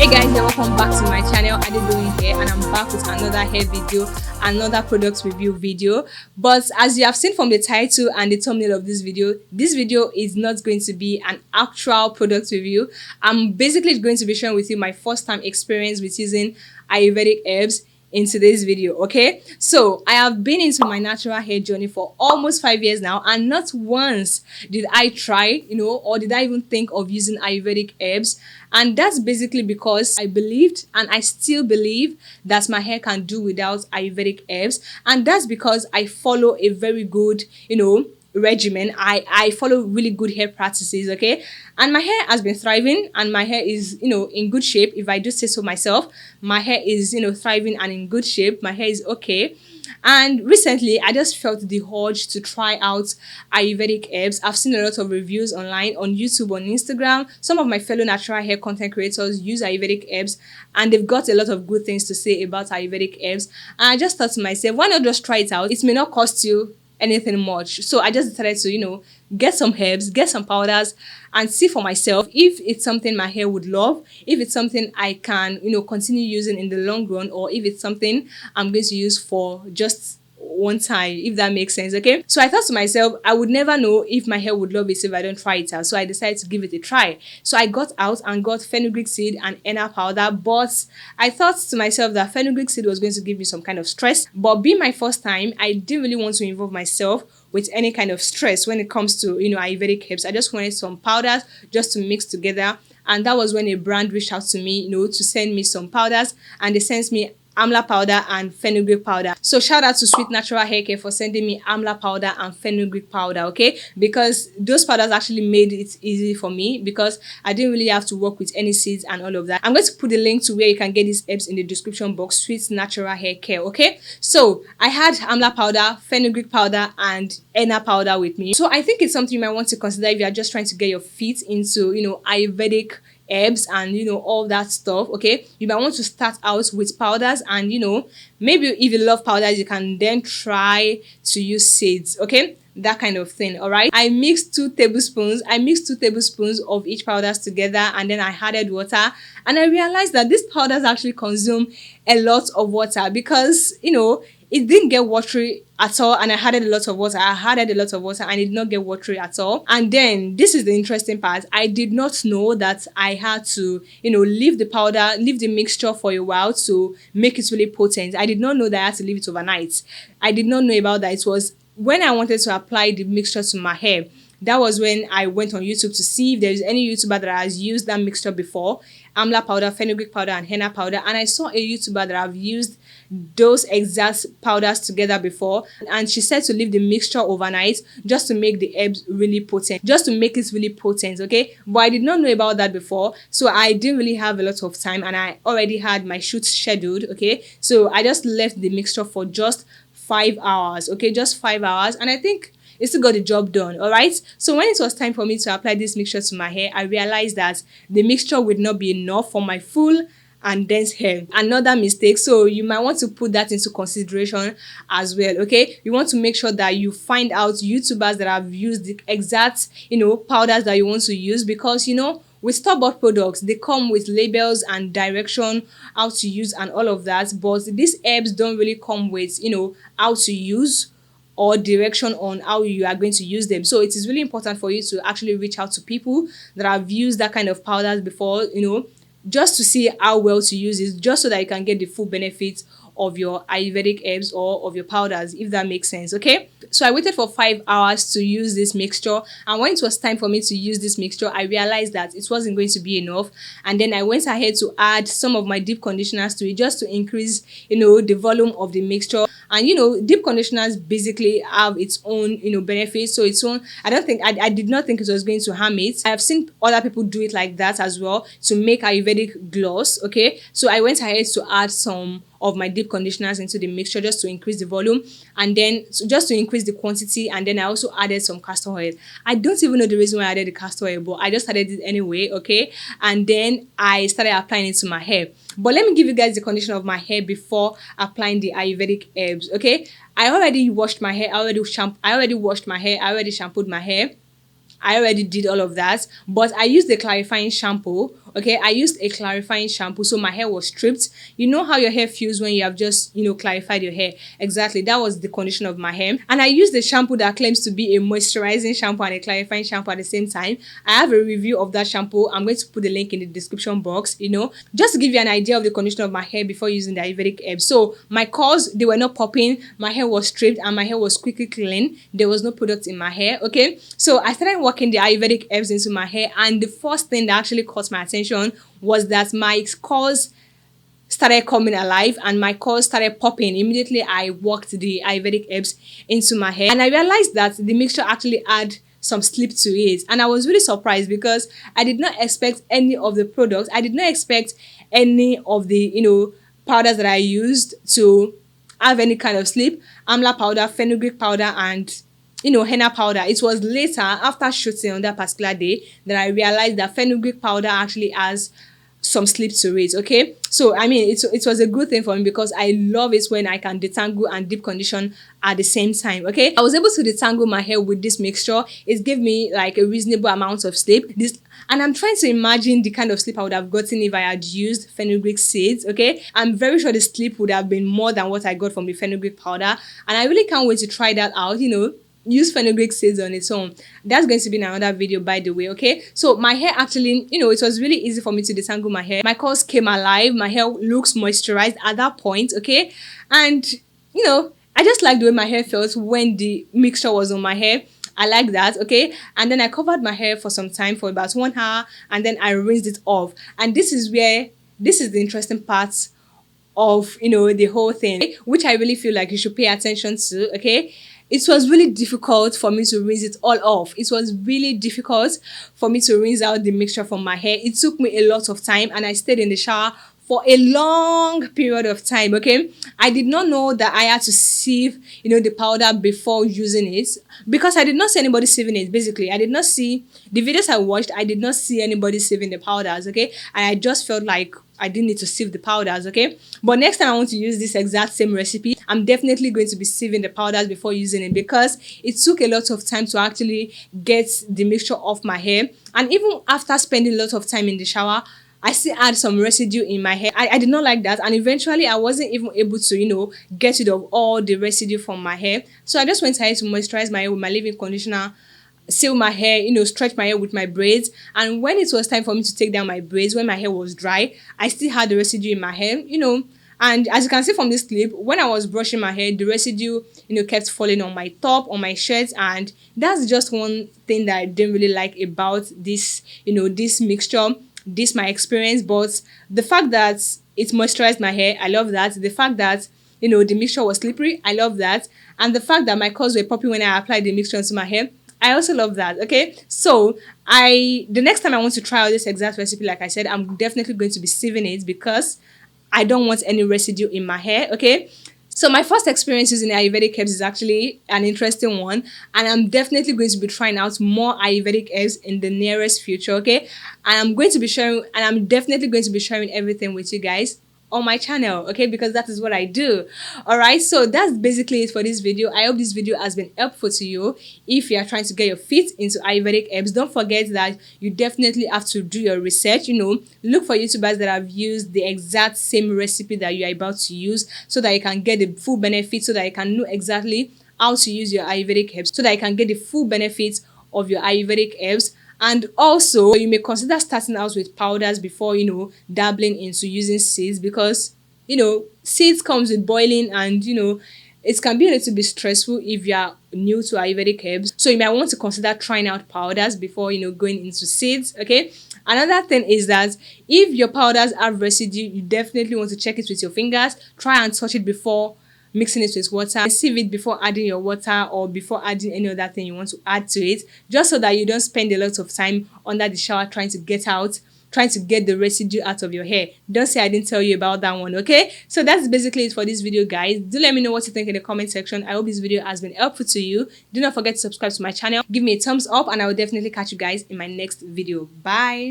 Hey guys, welcome back to my channel. I did doing here, and I'm back with another hair video, another product review video. But as you have seen from the title and the thumbnail of this video is not going to be an actual product review. I'm basically going to be sharing with you my first time experience with using Ayurvedic herbs in today's video. Okay, so I have been into my natural hair journey for almost 5 years now, and not once did I try, or did I even think of using Ayurvedic herbs. And that's basically because I believed, and I still believe, that my hair can do without Ayurvedic herbs. And that's because I follow a very good, regimen. I follow really good hair practices, okay? And my hair has been thriving, and my hair is, in good shape. If I do say so myself, my hair is, thriving and in good shape. My hair is okay. And recently, I just felt the urge to try out Ayurvedic herbs. I've seen a lot of reviews online, on YouTube, on Instagram. Some of my fellow natural hair content creators use Ayurvedic herbs, and they've got a lot of good things to say about Ayurvedic herbs. And I just thought to myself, why not just try it out? It may not cost you anything much. So I just decided to, get some herbs, get some powders, and see for myself if it's something my hair would love, if it's something I can, continue using in the long run, or if it's something I'm going to use for just one time, if that makes sense. Okay, so I thought to myself, I would never know if my hair would love it if I don't try it out. So I decided to give it a try. So I got out and got fenugreek seed and henna powder, but I thought to myself that fenugreek seed was going to give me some kind of stress. But being my first time, I didn't really want to involve myself with any kind of stress when it comes to Ayurvedic herbs. I just wanted some powders just to mix together. And that was when a brand reached out to me, to send me some powders, and they sent me Amla powder and Fenugreek powder. So shout out to Sweet Natural Hair Care for sending me Amla powder and Fenugreek powder, okay? Because those powders actually made it easy for me, because I didn't really have to work with any seeds and all of that. I'm going to put the link to where you can get these herbs in the description box. Sweet Natural Hair Care, okay? So I had Amla powder, Fenugreek powder, and Henna powder with me. So I think it's something you might want to consider if you are just trying to get your feet into, Ayurvedic herbs and all that stuff. Okay, you might want to start out with powders, and maybe if you love powders, you can then try to use seeds, okay, that kind of thing. All right, I mixed 2 tablespoons of each powders together, and then I added water, and I realized that these powders actually consume a lot of water, because it didn't get watery at all, and I added a lot of water. And it did not get watery at all. And then this is the interesting part. I did not know that I had to, leave the mixture for a while to make it really potent. I did not know that I had to leave it overnight. I did not know about that. It was when I wanted to apply the mixture to my hair. That was when I went on YouTube to see if there is any YouTuber that has used that mixture before. Amla powder, Fenugreek powder, and Henna powder. And I saw a YouTuber that have used those exact powders together before. And she said to leave the mixture overnight just to make the herbs really potent. Just to make it really potent, okay? But I did not know about that before. So I didn't really have a lot of time, and I already had my shoot scheduled, okay? So I just left the mixture for just 5 hours, okay? Just 5 hours. And I think it still got the job done. All right, so when it was time for me to apply this mixture to my hair, I realized that the mixture would not be enough for my full and dense hair. Another mistake, so you might want to put that into consideration as well. Okay, you want to make sure that you find out YouTubers that have used the exact powders that you want to use, because with store-bought products, they come with labels and direction how to use and all of that, but these herbs don't really come with how to use or direction on how you are going to use them. So it is really important for you to actually reach out to people that have used that kind of powders before, just to see how well to use it, just so that you can get the full benefits of your Ayurvedic herbs or of your powders, if that makes sense. Okay, so I waited for 5 hours to use this mixture, and when it was time for me to use this mixture, I realized that it wasn't going to be enough. And then I went ahead to add some of my deep conditioners to it, just to increase the volume of the mixture. And deep conditioners basically have its own benefits. So its own, I did not think it was going to harm it. I have seen other people do it like that as well, to make Ayurvedic gloss. Okay, so I went ahead to add some of my deep conditioners into the mixture, just to increase the volume, and then just to increase the quantity. And then I also added some castor oil. I don't even know the reason why I added the castor oil, but I just added it anyway. Okay, and then I started applying it to my hair. But let me give you guys the condition of my hair before applying the Ayurvedic herbs. Okay, I already washed my hair. I already washed my hair. I already shampooed my hair. I already did all of that, but I used the clarifying shampoo, Okay, I used a clarifying shampoo, so my hair was stripped. You know how your hair feels when you have just, clarified your hair. Exactly, that was the condition of my hair. And I used a shampoo that claims to be a moisturizing shampoo and a clarifying shampoo at the same time. I have a review of that shampoo. I'm going to put the link in the description box, just to give you an idea of the condition of my hair before using the Ayurvedic herbs. So my curls, they were not popping, my hair was stripped, and my hair was quickly clean. There was no product in my hair. Okay, so I started working the Ayurvedic herbs into my hair, and the first thing that actually caught my attention was that my curls started coming alive and my curls started popping. Immediately I worked the Ayurvedic herbs into my hair, and I realized that the mixture actually had some slip to it, and I was really surprised because I did not expect any of the products. I did not expect any of the powders that I used to have any kind of slip. Amla powder, Fenugreek powder, and henna powder. It was later, after shooting on that particular day, that I realized that Fenugreek powder actually has some slip to it. Okay, so I mean, it was a good thing for me because I love it when I can detangle and deep condition at the same time. Okay, I was able to detangle my hair with this mixture. It gave me like a reasonable amount of slip. And I'm trying to imagine the kind of slip I would have gotten if I had used fenugreek seeds. Okay, I'm very sure the slip would have been more than what I got from the fenugreek powder, and I really can't wait to try that out. Use fenugreek seeds on its own. That's going to be in another video, by the way. Okay, so my hair actually, it was really easy for me to detangle my hair. My curls came alive, my hair looks moisturized at that point. Okay, and I just like the way my hair felt when the mixture was on my hair. I like that. Okay, and then I covered my hair for some time, for about 1 hour, and then I rinsed it off. And this is the interesting part of the whole thing, which I really feel like you should pay attention to. Okay, it was really difficult for me to rinse it all off. It was really difficult for me to rinse out the mixture from my hair. It took me a lot of time, and I stayed in the shower for a long period of time. Okay, I did not know that I had to sieve the powder before using it, because I did not see anybody sieving it. Basically, I did not see the videos I watched. I did not see anybody sieving the powders. Okay, and I just felt like I didn't need to sieve the powders. Okay, but next time I want to use this exact same recipe, I'm definitely going to be sieving the powders before using it, because it took a lot of time to actually get the mixture off my hair. And even after spending a lot of time in the shower, I still had some residue in my hair. I did not like that, and eventually I wasn't even able to get rid of all the residue from my hair. So I just went ahead to moisturize my hair with my leave-in conditioner, seal my hair, stretch my hair with my braids. And when it was time for me to take down my braids, when my hair was dry, I still had the residue in my hair, and as you can see from this clip, when I was brushing my hair, the residue kept falling on my top, on my shirt. And that's just one thing that I didn't really like about this this mixture, this my experience. But the fact that it moisturized my hair, I love that. The fact that the mixture was slippery, I love that. And the fact that my curls were popping when I applied the mixture into my hair, I also love that. Okay, so the next time I want to try out this exact recipe, like I said, I'm definitely going to be sieving it because I don't want any residue in my hair. Okay, so my first experience using Ayurvedic herbs is actually an interesting one, and I'm definitely going to be trying out more Ayurvedic herbs in the nearest future. Okay, and I'm definitely going to be sharing everything with you guys on my channel. Okay, because that is what I do. All right, so that's basically it for this video. I hope this video has been helpful to you. If you are trying to get your feet into Ayurvedic herbs, don't forget that you definitely have to do your research. Look for YouTubers that have used the exact same recipe that you are about to use, so that you can get the full benefits, so that you can know exactly how to use your Ayurvedic herbs, so that you can get the full benefits of your Ayurvedic herbs. And also, you may consider starting out with powders before dabbling into using seeds, because seeds comes with boiling, and it can be a little bit stressful if you are new to Ayurvedic herbs. So you might want to consider trying out powders before going into seeds. Okay, another thing is that if your powders have residue, you definitely want to check it with your fingers. Try and touch it before mixing it with water. Sieve it before adding your water, or before adding any other thing you want to add to it, just so that you don't spend a lot of time under the shower trying to get the residue out of your hair. Don't say I didn't tell you about that one. Okay, so that's basically it for this video, guys. Do let me know what you think in the comment section. I hope this video has been helpful to you. Do not forget to subscribe to my channel, give me a thumbs up, and I will definitely catch you guys in my next video. Bye.